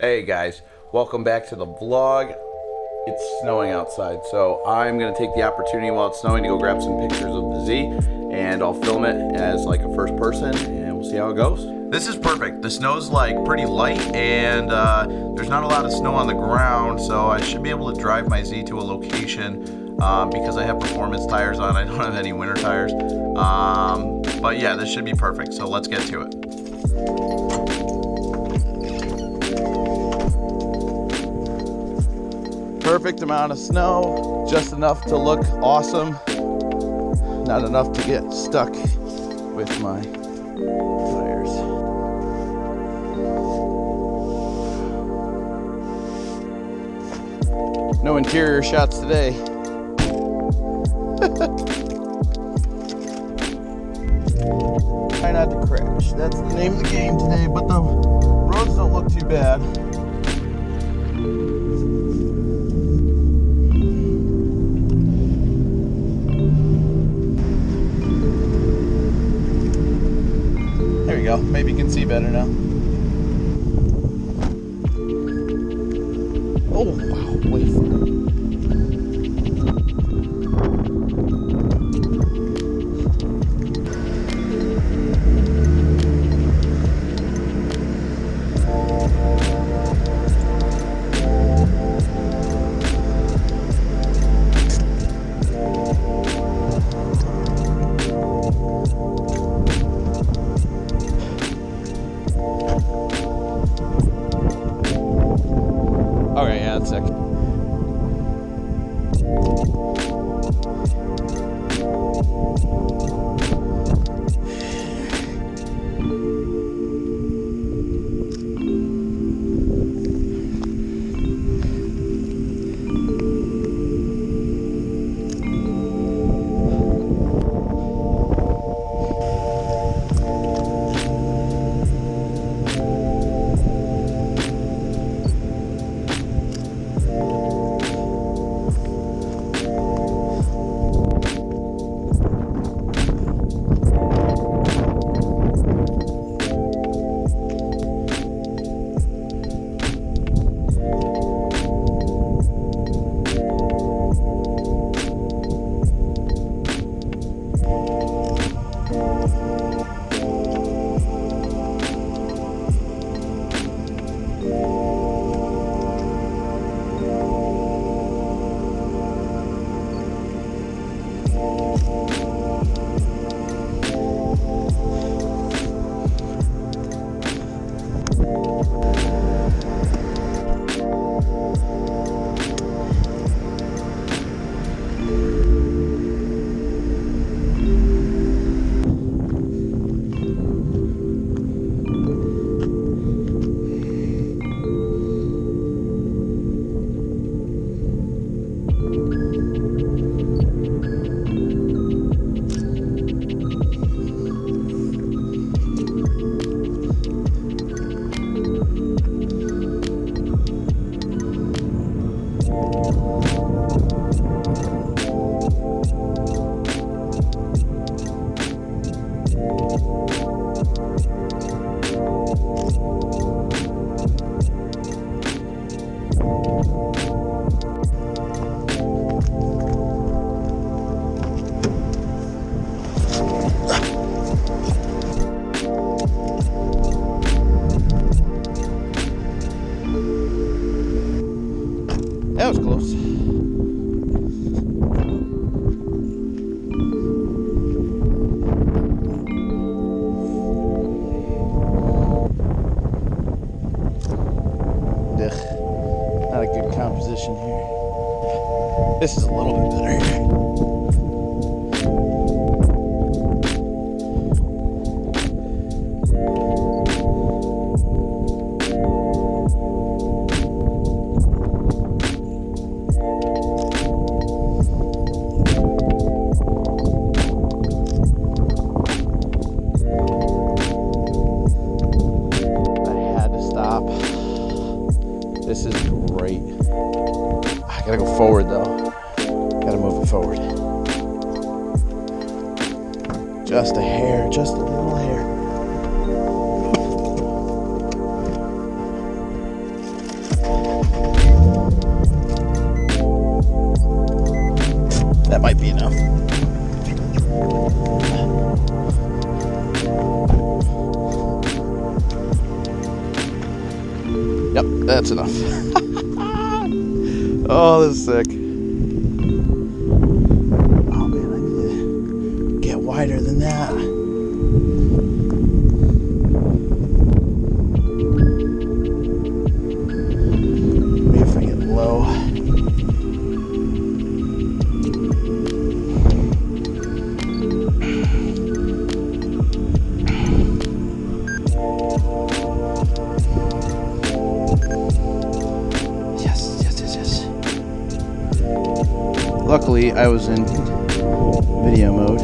Hey guys, welcome back to the vlog. It's snowing outside, so I'm gonna take the opportunity while it's snowing to go grab some pictures of the Z, and I'll film it as like a first person, and we'll see how it goes. This is perfect. The snow's like pretty light, and there's not a lot of snow on the ground, so I should be able to drive my Z to a location because I have performance tires on. I don't have any winter tires, but yeah, this should be perfect. So let's get to it. Perfect amount of snow, just enough to look awesome, not enough to get stuck with my tires. No interior shots today. Try not to crash. That's the name of the game today, but the roads don't look too bad. There we go. Maybe you can see better now. Oh, wow, way far. Okay, yeah, that's sick. That was close. Ugh, not a good composition here. This is a little bit better. This is great. I gotta go forward though. Gotta move it forward. Just a hair, just a little hair. That might be enough. Yep, that's enough. Oh, this is sick. Oh man, I need to get wider than that. Maybe if I get low. Luckily, I was in video mode.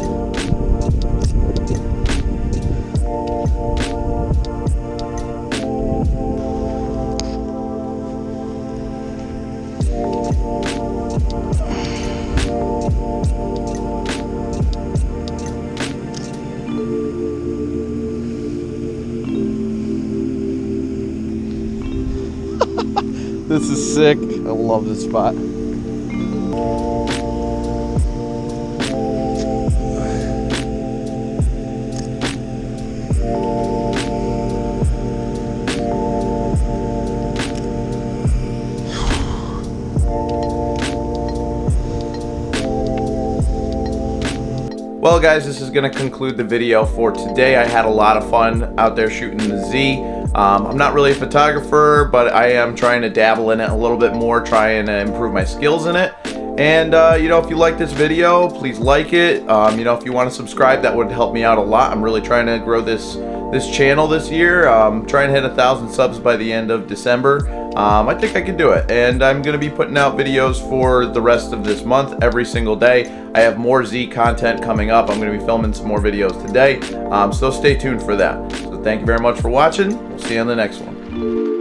This is sick. I love this spot. Well guys, this is going to conclude the video for today. I had a lot of fun out there shooting the Z. I'm not really a photographer, but I am trying to dabble in it a little bit more, trying to improve my skills in it. And you know, if you like this video, please like it. You know, if you want to subscribe, that would help me out a lot. I'm really trying to grow this channel this year. Trying to hit 1,000 subs by the end of December. I think I can do it, and I'm going to be putting out videos for the rest of this month every single day. I have more Z content coming up. I'm going to be filming some more videos today, so stay tuned for that. So thank you very much for watching. We'll see you on the next one.